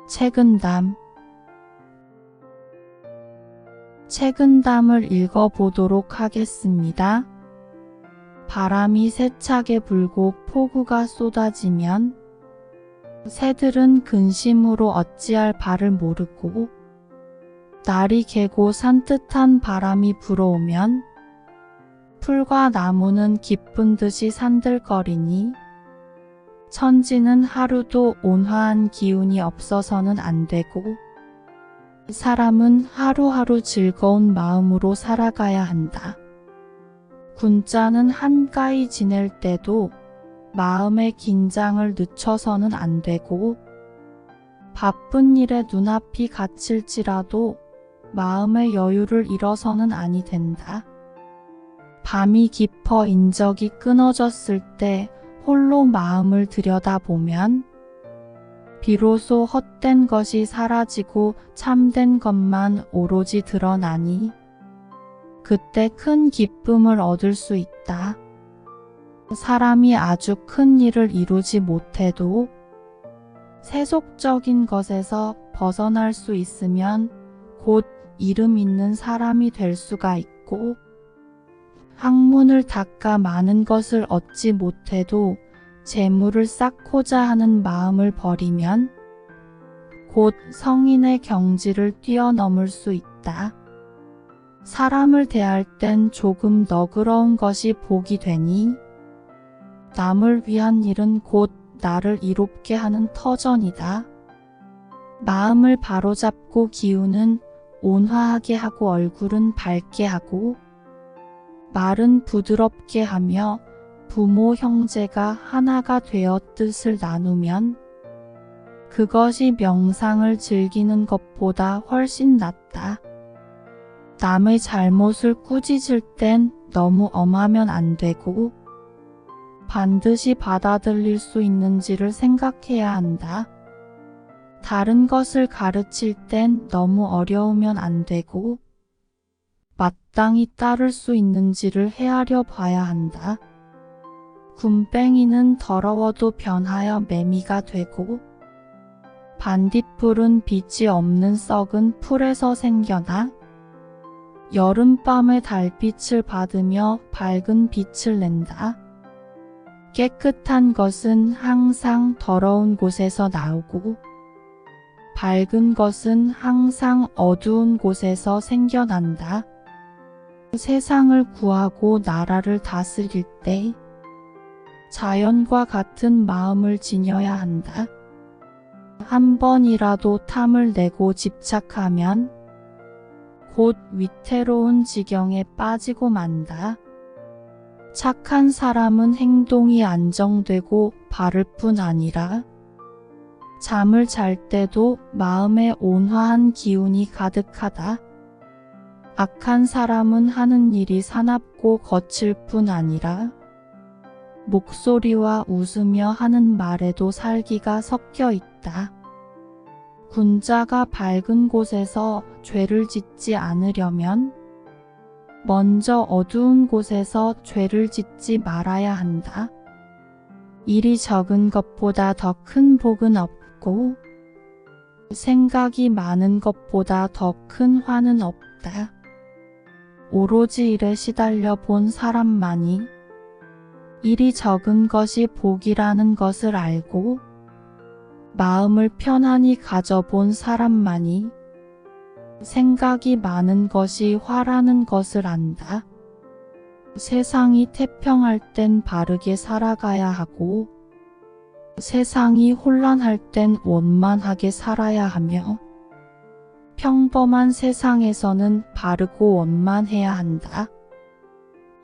책은담. 책은담을 읽어보도록 하겠습니다. 바람이 세차게 불고 폭우가 쏟아지면 새들은 근심으로 어찌할 바를 모르고, 날이 개고 산뜻한 바람이 불어오면 풀과 나무는 기쁜 듯이 산들거리니, 천지는 하루도 온화한 기운이 없어서는 안 되고, 사람은 하루하루 즐거운 마음으로 살아가야 한다. 군자는 한가히 지낼 때도 마음의 긴장을 늦춰서는 안 되고, 바쁜 일에 눈앞이 갇힐지라도 마음의 여유를 잃어서는 아니 된다. 밤이 깊어 인적이 끊어졌을 때 홀로 마음을 들여다보면 비로소 헛된 것이 사라지고 참된 것만 오로지 드러나니, 그때 큰 기쁨을 얻을 수 있다. 사람이 아주 큰 일을 이루지 못해도 세속적인 것에서 벗어날 수 있으면 곧 이름 있는 사람이 될 수가 있고, 학문을 닦아 많은 것을 얻지 못해도 재물을 쌓고자 하는 마음을 버리면 곧 성인의 경지를 뛰어넘을 수 있다. 사람을 대할 땐 조금 너그러운 것이 복이 되니, 남을 위한 일은 곧 나를 이롭게 하는 터전이다. 마음을 바로잡고 기운은 온화하게 하고 얼굴은 밝게 하고, 말은 부드럽게 하며 부모 형제가 하나가 되어 뜻을 나누면 그것이 명상을 즐기는 것보다 훨씬 낫다. 남의 잘못을 꾸짖을 땐 너무 엄하면 안 되고, 반드시 받아들일 수 있는지를 생각해야 한다. 다른 것을 가르칠 땐 너무 어려우면 안 되고, 마땅히 따를 수 있는지를 헤아려 봐야 한다. 굼벵이는 더러워도 변하여 매미가 되고, 반딧불은 빛이 없는 썩은 풀에서 생겨나 여름밤의 달빛을 받으며 밝은 빛을 낸다. 깨끗한 것은 항상 더러운 곳에서 나오고, 밝은 것은 항상 어두운 곳에서 생겨난다. 세상을 구하고 나라를 다스릴 때 자연과 같은 마음을 지녀야 한다. 한 번이라도 탐을 내고 집착하면 곧 위태로운 지경에 빠지고 만다. 착한 사람은 행동이 안정되고 바를 뿐 아니라 잠을 잘 때도 마음에 온화한 기운이 가득하다. 악한 사람은 하는 일이 사납고 거칠 뿐 아니라 목소리와 웃으며 하는 말에도 살기가 섞여 있다. 군자가 밝은 곳에서 죄를 짓지 않으려면 먼저 어두운 곳에서 죄를 짓지 말아야 한다. 일이 적은 것보다 더 큰 복은 없고, 생각이 많은 것보다 더 큰 화는 없다. 오로지 일에 시달려 본 사람만이 일이 적은 것이 복이라는 것을 알고, 마음을 편안히 가져본 사람만이 생각이 많은 것이 화라는 것을 안다. 세상이 태평할 땐 바르게 살아가야 하고, 세상이 혼란할 땐 원만하게 살아야 하며, 평범한 세상에서는 바르고 원만해야 한다.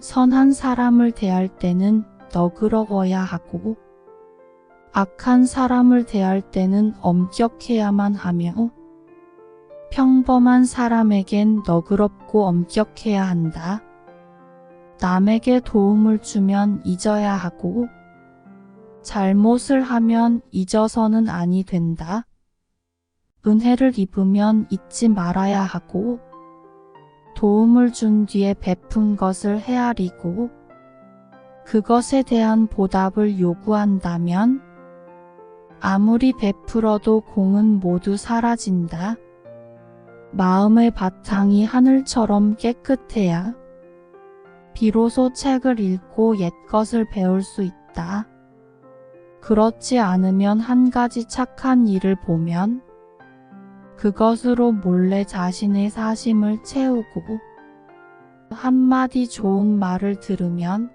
선한 사람을 대할 때는 너그러워야 하고, 악한 사람을 대할 때는 엄격해야만 하며, 평범한 사람에겐 너그럽고 엄격해야 한다. 남에게 도움을 주면 잊어야 하고, 잘못을 하면 잊어서는 아니 된다. 은혜를 입으면 잊지 말아야 하고, 도움을 준 뒤에 베푼 것을 헤아리고, 그것에 대한 보답을 요구한다면 아무리 베풀어도 공은 모두 사라진다. 마음의 바탕이 하늘처럼 깨끗해야 비로소 책을 읽고 옛것을 배울 수 있다. 그렇지 않으면 한 가지 착한 일을 보면 그것으로 몰래 자신의 사심을 채우고 한마디 좋은 말을 들으면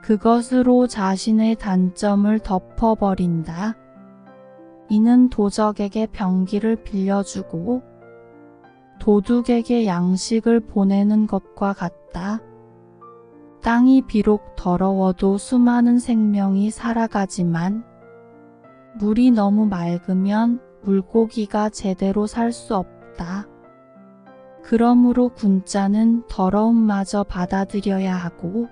그것으로 자신의 단점을 덮어버린다. 이는 도적에게 병기를 빌려주고 도둑에게 양식을 보내는 것과 같다. 땅이 비록 더러워도 수많은 생명이 살아가지만 물이 너무 맑으면 물고기가 제대로 살 수 없다. 그러므로 군자는 더러움마저 받아들여야 하고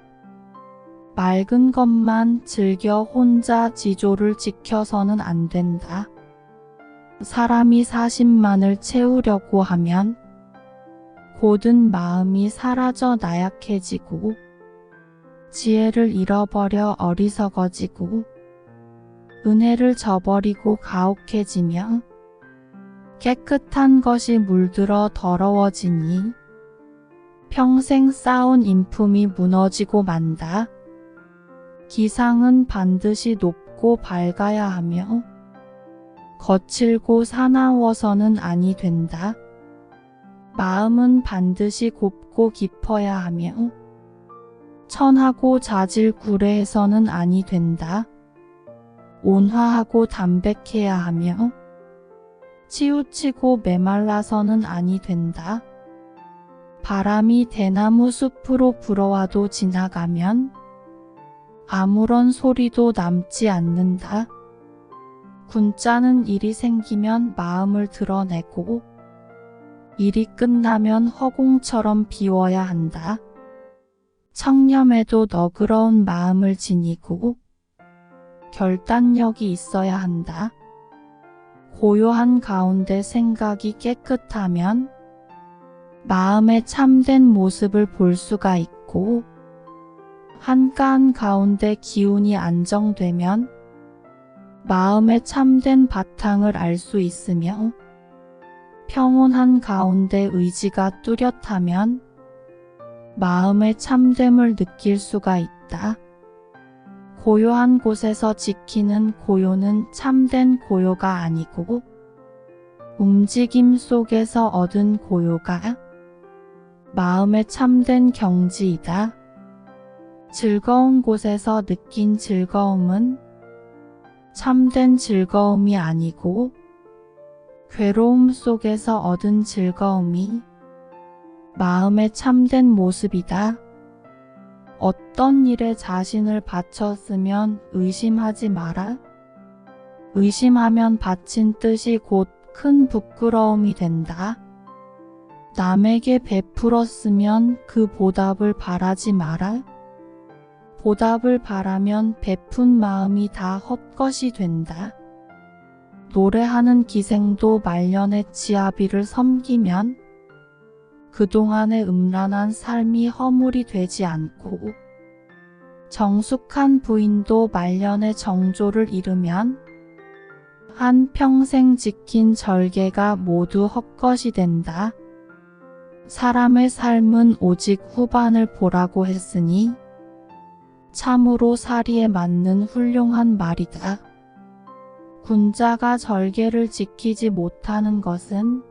맑은 것만 즐겨 혼자 지조를 지켜서는 안 된다. 사람이 사심만을 채우려고 하면 고든 마음이 사라져 나약해지고 지혜를 잃어버려 어리석어지고 은혜를 저버리고 가혹해지며 깨끗한 것이 물들어 더러워지니 평생 쌓은 인품이 무너지고 만다. 기상은 반드시 높고 밝아야 하며 거칠고 사나워서는 아니 된다. 마음은 반드시 곱고 깊어야 하며 천하고 자질구레해서는 아니 된다. 온화하고 담백해야 하며 치우치고 메말라서는 아니 된다. 바람이 대나무 숲으로 불어와도 지나가면 아무런 소리도 남지 않는다. 군자는 일이 생기면 마음을 드러내고 일이 끝나면 허공처럼 비워야 한다. 청렴에도 너그러운 마음을 지니고 결단력이 있어야 한다. 고요한 가운데 생각이 깨끗하면 마음의 참된 모습을 볼 수가 있고 한가한 가운데 기운이 안정되면 마음의 참된 바탕을 알 수 있으며 평온한 가운데 의지가 뚜렷하면 마음의 참됨을 느낄 수가 있다. 고요한 곳에서 지키는 고요는 참된 고요가 아니고 움직임 속에서 얻은 고요가 마음의 참된 경지이다. 즐거운 곳에서 느낀 즐거움은 참된 즐거움이 아니고 괴로움 속에서 얻은 즐거움이 마음의 참된 모습이다. 어떤 일에 자신을 바쳤으면 의심하지 마라. 의심하면 바친 뜻이 곧 큰 부끄러움이 된다. 남에게 베풀었으면 그 보답을 바라지 마라. 보답을 바라면 베푼 마음이 다 헛것이 된다. 노래하는 기생도 말년의 지아비를 섬기면 그동안의 음란한 삶이 허물이 되지 않고 정숙한 부인도 말년의 정조를 잃으면 한 평생 지킨 절개가 모두 헛것이 된다. 사람의 삶은 오직 후반을 보라고 했으니 참으로 사리에 맞는 훌륭한 말이다. 군자가 절개를 지키지 못하는 것은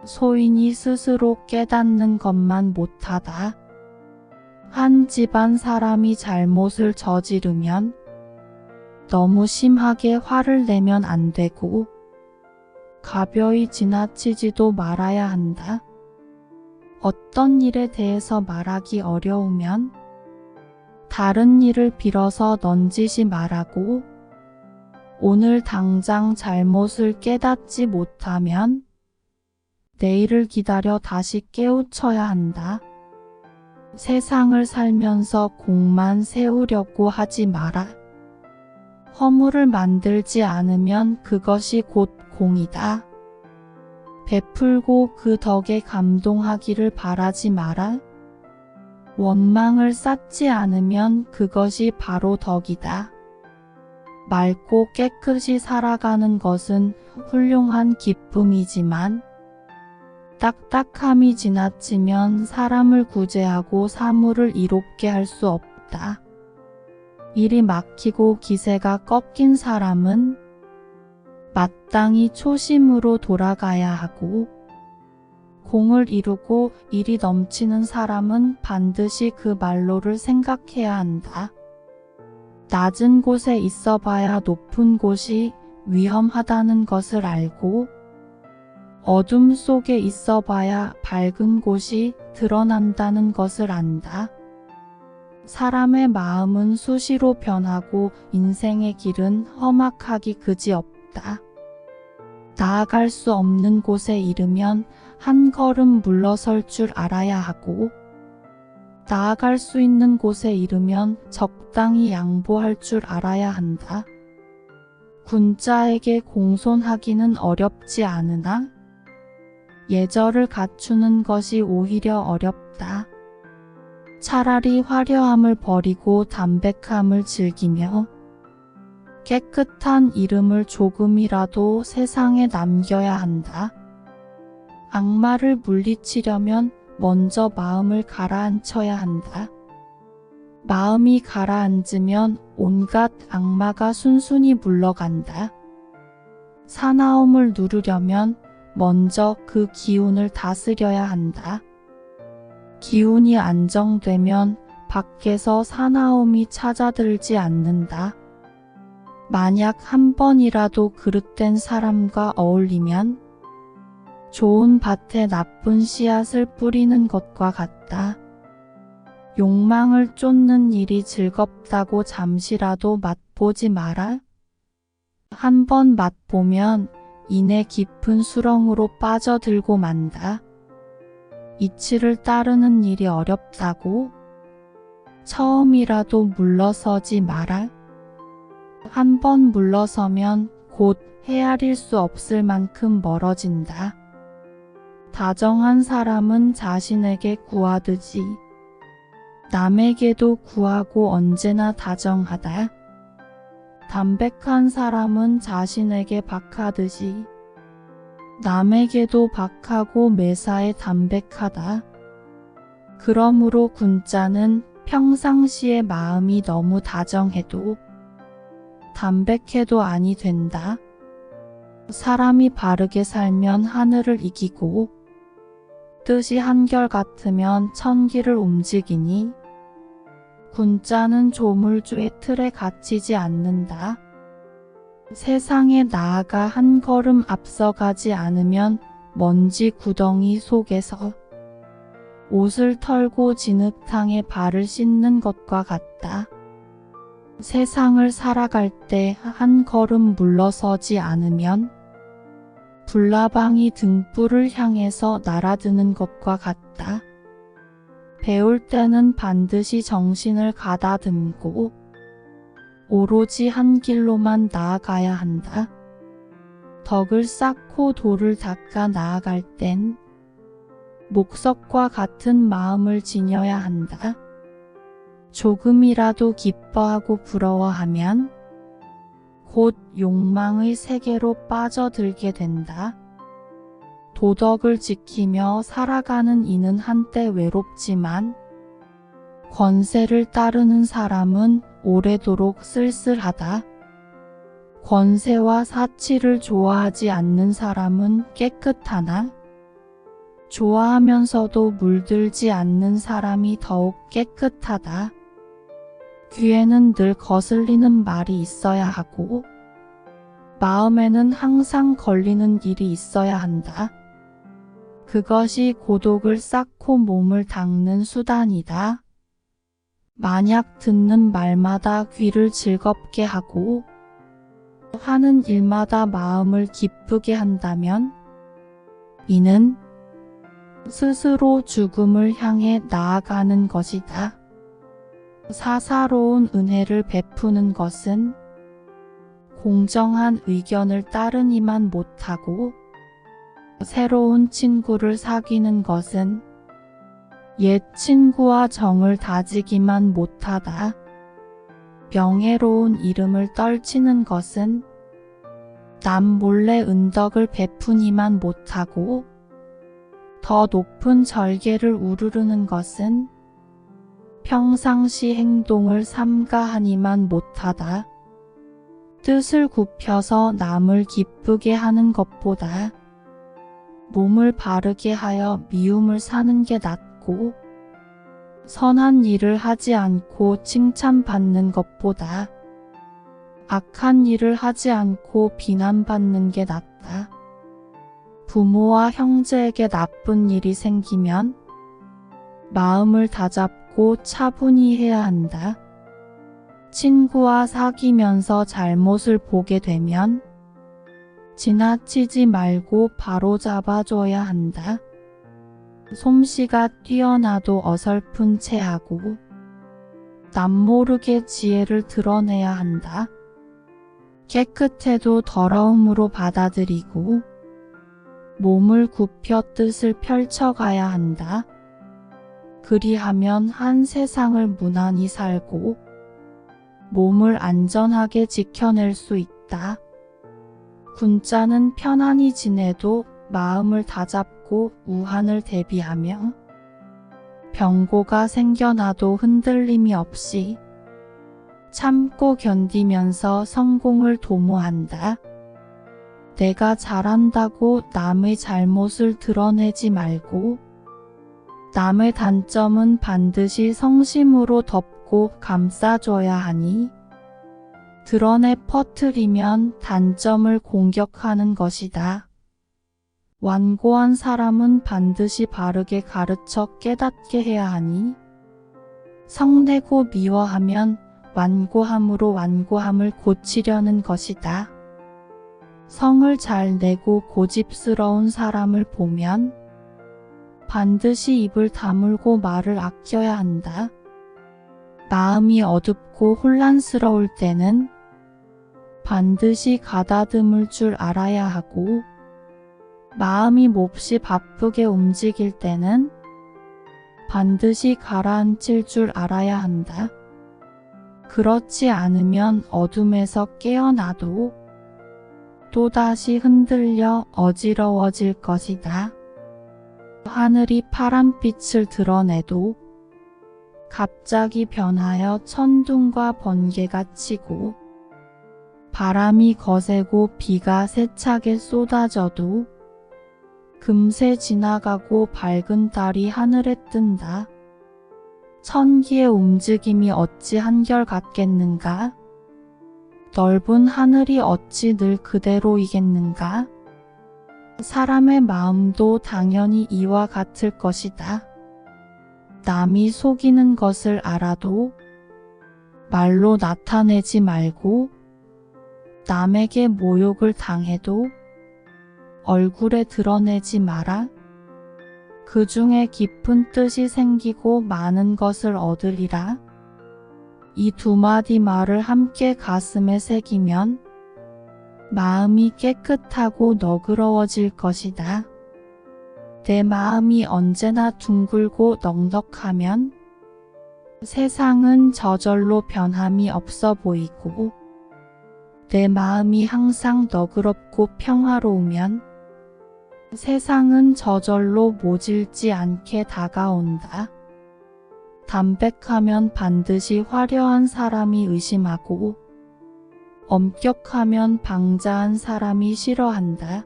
소인이 스스로 깨닫는 것만 못하다. 한 집안 사람이 잘못을 저지르면 너무 심하게 화를 내면 안 되고 가벼이 지나치지도 말아야 한다. 어떤 일에 대해서 말하기 어려우면 다른 일을 빌어서 넌지시 말하고 오늘 당장 잘못을 깨닫지 못하면 내일을 기다려 다시 깨우쳐야 한다. 세상을 살면서 공만 세우려고 하지 마라. 허물을 만들지 않으면 그것이 곧 공이다. 베풀고 그 덕에 감동하기를 바라지 마라. 원망을 쌓지 않으면 그것이 바로 덕이다. 맑고 깨끗이 살아가는 것은 훌륭한 기쁨이지만 딱딱함이 지나치면 사람을 구제하고 사물을 이롭게 할 수 없다. 일이 막히고 기세가 꺾인 사람은 마땅히 초심으로 돌아가야 하고, 공을 이루고 일이 넘치는 사람은 반드시 그 말로를 생각해야 한다. 낮은 곳에 있어 봐야 높은 곳이 위험하다는 것을 알고, 어둠 속에 있어 봐야 밝은 곳이 드러난다는 것을 안다. 사람의 마음은 수시로 변하고 인생의 길은 험악하기 그지없다. 나아갈 수 없는 곳에 이르면 한 걸음 물러설 줄 알아야 하고, 나아갈 수 있는 곳에 이르면 적당히 양보할 줄 알아야 한다. 군자에게 공손하기는 어렵지 않으나 예절을 갖추는 것이 오히려 어렵다. 차라리 화려함을 버리고 담백함을 즐기며 깨끗한 이름을 조금이라도 세상에 남겨야 한다. 악마를 물리치려면 먼저 마음을 가라앉혀야 한다. 마음이 가라앉으면 온갖 악마가 순순히 물러간다. 사나움을 누르려면 먼저 그 기운을 다스려야 한다. 기운이 안정되면 밖에서 사나움이 찾아들지 않는다. 만약 한 번이라도 그릇된 사람과 어울리면 좋은 밭에 나쁜 씨앗을 뿌리는 것과 같다. 욕망을 쫓는 일이 즐겁다고 잠시라도 맛보지 마라. 한 번 맛보면 이내 깊은 수렁으로 빠져들고 만다. 이치를 따르는 일이 어렵다고 처음이라도 물러서지 마라. 한 번 물러서면 곧 헤아릴 수 없을 만큼 멀어진다. 다정한 사람은 자신에게 구하듯이 남에게도 구하고 언제나 다정하다. 담백한 사람은 자신에게 박하듯이 남에게도 박하고 매사에 담백하다. 그러므로 군자는 평상시에 마음이 너무 다정해도 담백해도 아니 된다. 사람이 바르게 살면 하늘을 이기고 뜻이 한결같으면 천기를 움직이니 군자는 조물주의 틀에 갇히지 않는다. 세상에 나아가 한 걸음 앞서가지 않으면 먼지 구덩이 속에서 옷을 털고 진흙탕에 발을 씻는 것과 같다. 세상을 살아갈 때 한 걸음 물러서지 않으면 불나방이 등불을 향해서 날아드는 것과 같다. 배울 때는 반드시 정신을 가다듬고 오로지 한 길로만 나아가야 한다. 덕을 쌓고 도를 닦아 나아갈 땐 목석과 같은 마음을 지녀야 한다. 조금이라도 기뻐하고 부러워하면 곧 욕망의 세계로 빠져들게 된다. 도덕을 지키며 살아가는 이는 한때 외롭지만 권세를 따르는 사람은 오래도록 쓸쓸하다. 권세와 사치를 좋아하지 않는 사람은 깨끗하나 좋아하면서도 물들지 않는 사람이 더욱 깨끗하다. 귀에는 늘 거슬리는 말이 있어야 하고 마음에는 항상 걸리는 일이 있어야 한다. 그것이 고독을 쌓고 몸을 닦는 수단이다. 만약 듣는 말마다 귀를 즐겁게 하고 하는 일마다 마음을 기쁘게 한다면 이는 스스로 죽음을 향해 나아가는 것이다. 사사로운 은혜를 베푸는 것은 공정한 의견을 따르니만 못하고 새로운 친구를 사귀는 것은 옛 친구와 정을 다지기만 못하다. 명예로운 이름을 떨치는 것은 남 몰래 은덕을 베푸니만 못하고 더 높은 절개를 우르르는 것은 평상시 행동을 삼가하니만 못하다. 뜻을 굽혀서 남을 기쁘게 하는 것보다 몸을 바르게 하여 미움을 사는 게 낫고 선한 일을 하지 않고 칭찬받는 것보다 악한 일을 하지 않고 비난받는 게 낫다. 부모와 형제에게 나쁜 일이 생기면 마음을 다잡고 차분히 해야 한다. 친구와 사귀면서 잘못을 보게 되면 지나치지 말고 바로 잡아줘야 한다. 솜씨가 뛰어나도 어설픈 채 하고 남모르게 지혜를 드러내야 한다. 깨끗해도 더러움으로 받아들이고 몸을 굽혀 뜻을 펼쳐가야 한다. 그리하면 한 세상을 무난히 살고 몸을 안전하게 지켜낼 수 있다. 군자는 편안히 지내도 마음을 다잡고 우한을 대비하며 병고가 생겨나도 흔들림이 없이 참고 견디면서 성공을 도모한다. 내가 잘한다고 남의 잘못을 드러내지 말고 남의 단점은 반드시 성심으로 덮고 감싸줘야 하니 드러내 퍼뜨리면 단점을 공격하는 것이다. 완고한 사람은 반드시 바르게 가르쳐 깨닫게 해야 하니 성내고 미워하면 완고함으로 완고함을 고치려는 것이다. 성을 잘 내고 고집스러운 사람을 보면 반드시 입을 다물고 말을 아껴야 한다. 마음이 어둡고 혼란스러울 때는 반드시 가다듬을 줄 알아야 하고 마음이 몹시 바쁘게 움직일 때는 반드시 가라앉힐 줄 알아야 한다. 그렇지 않으면 어둠에서 깨어나도 또다시 흔들려 어지러워질 것이다. 하늘이 파란빛을 드러내도 갑자기 변하여 천둥과 번개가 치고 바람이 거세고 비가 세차게 쏟아져도 금세 지나가고 밝은 달이 하늘에 뜬다. 천기의 움직임이 어찌 한결같겠는가? 넓은 하늘이 어찌 늘 그대로이겠는가? 사람의 마음도 당연히 이와 같을 것이다. 남이 속이는 것을 알아도 말로 나타내지 말고 남에게 모욕을 당해도 얼굴에 드러내지 마라. 그 중에 깊은 뜻이 생기고 많은 것을 얻으리라. 이 두 마디 말을 함께 가슴에 새기면 마음이 깨끗하고 너그러워질 것이다. 내 마음이 언제나 둥글고 넉넉하면 세상은 저절로 변함이 없어 보이고 내 마음이 항상 너그럽고 평화로우면 세상은 저절로 모질지 않게 다가온다. 담백하면 반드시 화려한 사람이 의심하고 엄격하면 방자한 사람이 싫어한다.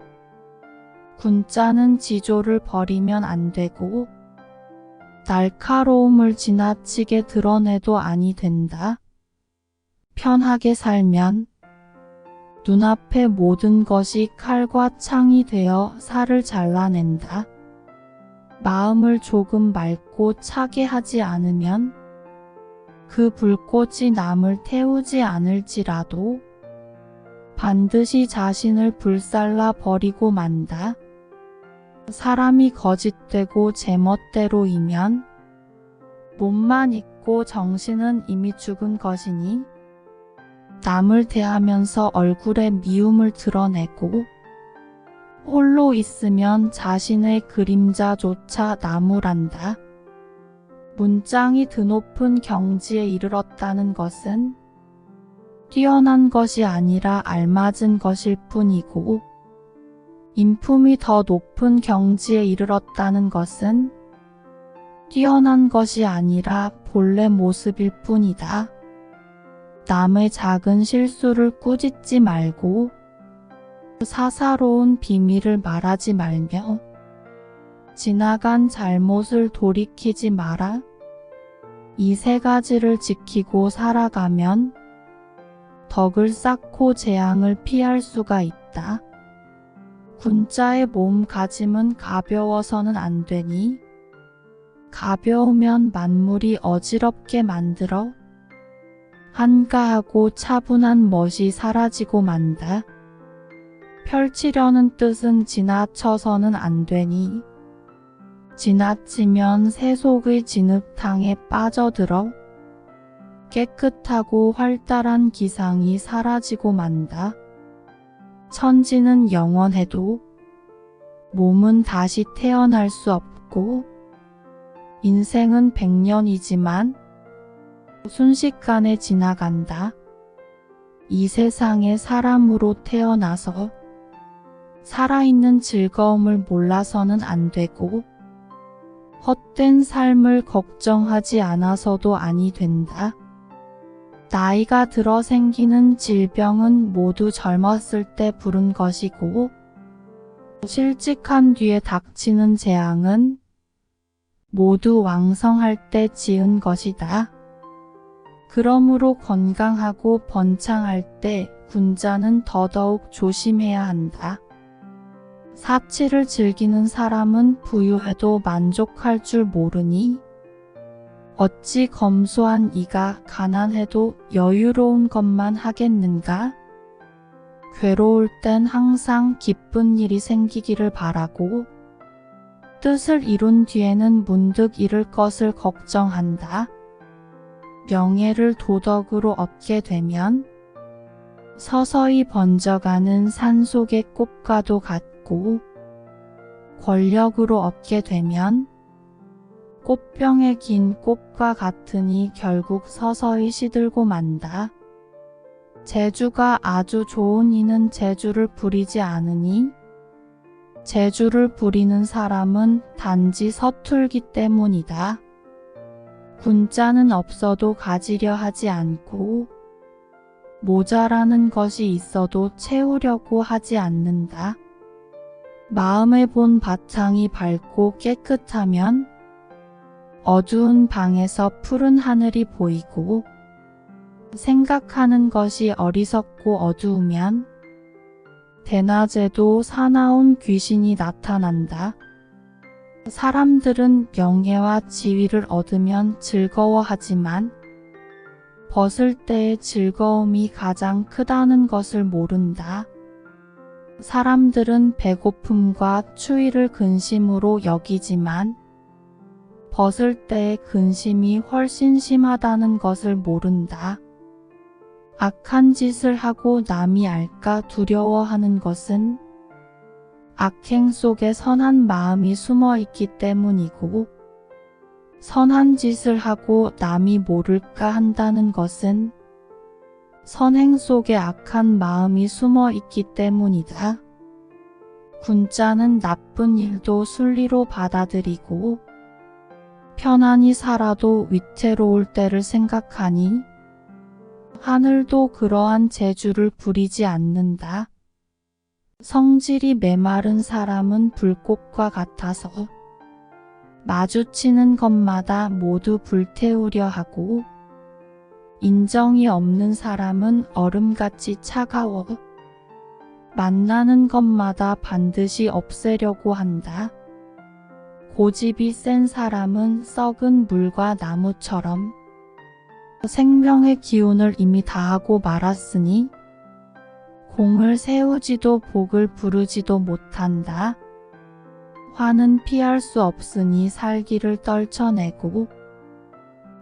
군자는 지조를 버리면 안 되고 날카로움을 지나치게 드러내도 아니 된다. 편하게 살면 눈앞의 모든 것이 칼과 창이 되어 살을 잘라낸다. 마음을 조금 맑고 차게 하지 않으면 그 불꽃이 남을 태우지 않을지라도 반드시 자신을 불살라 버리고 만다. 사람이 거짓되고 제멋대로이면 몸만 있고 정신은 이미 죽은 것이니 남을 대하면서 얼굴에 미움을 드러내고 홀로 있으면 자신의 그림자조차 나무란다. 문장이 드높은 경지에 이르렀다는 것은 뛰어난 것이 아니라 알맞은 것일 뿐이고, 인품이 더 높은 경지에 이르렀다는 것은 뛰어난 것이 아니라 본래 모습일 뿐이다. 남의 작은 실수를 꾸짖지 말고 사사로운 비밀을 말하지 말며 지나간 잘못을 돌이키지 마라. 이 세 가지를 지키고 살아가면 덕을 쌓고 재앙을 피할 수가 있다. 군자의 몸가짐은 가벼워서는 안 되니 가벼우면 만물이 어지럽게 만들어 한가하고 차분한 멋이 사라지고 만다. 펼치려는 뜻은 지나쳐서는 안 되니 지나치면 세속의 진흙탕에 빠져들어 깨끗하고 활달한 기상이 사라지고 만다. 천지는 영원해도 몸은 다시 태어날 수 없고 인생은 100년이지만 순식간에 지나간다. 이 세상에 사람으로 태어나서 살아있는 즐거움을 몰라서는 안 되고 헛된 삶을 걱정하지 않아서도 아니 된다. 나이가 들어 생기는 질병은 모두 젊었을 때 부른 것이고 실직한 뒤에 닥치는 재앙은 모두 왕성할 때 지은 것이다. 그러므로 건강하고 번창할 때 군자는 더더욱 조심해야 한다. 사치를 즐기는 사람은 부유해도 만족할 줄 모르니 어찌 검소한 이가 가난해도 여유로운 것만 하겠는가? 괴로울 땐 항상 기쁜 일이 생기기를 바라고 뜻을 이룬 뒤에는 문득 잃을 것을 걱정한다. 명예를 도덕으로 얻게 되면 서서히 번져가는 산속의 꽃과도 같고 권력으로 얻게 되면 꽃병에 긴 꽃과 같으니 결국 서서히 시들고 만다. 재주가 아주 좋은 이는 재주를 부리지 않으니 재주를 부리는 사람은 단지 서툴기 때문이다. 군자는 없어도 가지려 하지 않고 모자라는 것이 있어도 채우려고 하지 않는다. 마음의 본 바탕이 밝고 깨끗하면 어두운 방에서 푸른 하늘이 보이고 생각하는 것이 어리석고 어두우면 대낮에도 사나운 귀신이 나타난다. 사람들은 명예와 지위를 얻으면 즐거워하지만 벗을 때의 즐거움이 가장 크다는 것을 모른다. 사람들은 배고픔과 추위를 근심으로 여기지만 벗을 때의 근심이 훨씬 심하다는 것을 모른다. 악한 짓을 하고 남이 알까 두려워하는 것은 악행 속에 선한 마음이 숨어 있기 때문이고 선한 짓을 하고 남이 모를까 한다는 것은 선행 속에 악한 마음이 숨어 있기 때문이다. 군자는 나쁜 일도 순리로 받아들이고 편안히 살아도 위태로울 때를 생각하니 하늘도 그러한 재주를 부리지 않는다. 성질이 메마른 사람은 불꽃과 같아서 마주치는 것마다 모두 불태우려 하고 인정이 없는 사람은 얼음같이 차가워 만나는 것마다 반드시 없애려고 한다. 고집이 센 사람은 썩은 물과 나무처럼 생명의 기운을 이미 다하고 말았으니 공을 세우지도 복을 부르지도 못한다. 화는 피할 수 없으니 살기를 떨쳐내고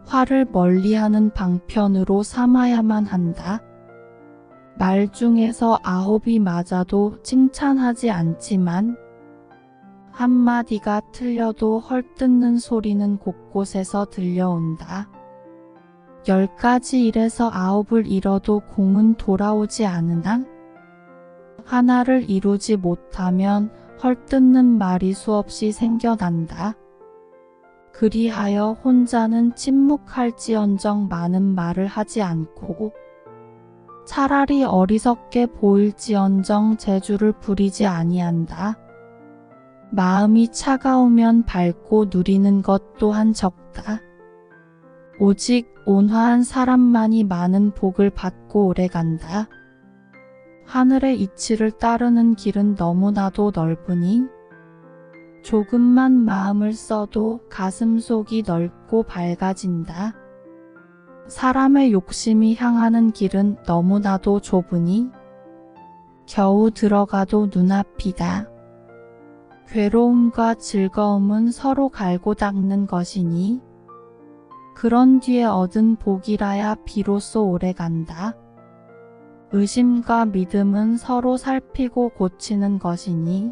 화를 멀리하는 방편으로 삼아야만 한다. 말 중에서 9이 맞아도 칭찬하지 않지만 한마디가 틀려도 헐뜯는 소리는 곳곳에서 들려온다. 10가지 일에서 9을 잃어도 공은 돌아오지 않으나 하나를 이루지 못하면 헐뜯는 말이 수없이 생겨난다. 그리하여 혼자는 침묵할지언정 많은 말을 하지 않고 차라리 어리석게 보일지언정 재주를 부리지 아니한다. 마음이 차가우면 밝고 누리는 것 또한 적다. 오직 온화한 사람만이 많은 복을 받고 오래간다. 하늘의 이치를 따르는 길은 너무나도 넓으니 조금만 마음을 써도 가슴속이 넓고 밝아진다. 사람의 욕심이 향하는 길은 너무나도 좁으니 겨우 들어가도 눈앞이다. 괴로움과 즐거움은 서로 갈고 닦는 것이니 그런 뒤에 얻은 복이라야 비로소 오래간다. 의심과 믿음은 서로 살피고 고치는 것이니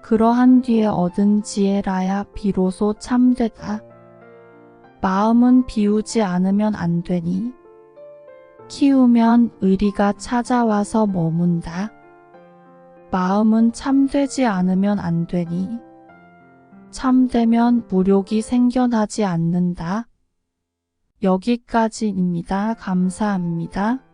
그러한 뒤에 얻은 지혜라야 비로소 참되다. 마음은 비우지 않으면 안 되니 키우면 의리가 찾아와서 머문다. 마음은 참되지 않으면 안 되니 참되면 무력이 생겨나지 않는다. 여기까지입니다. 감사합니다.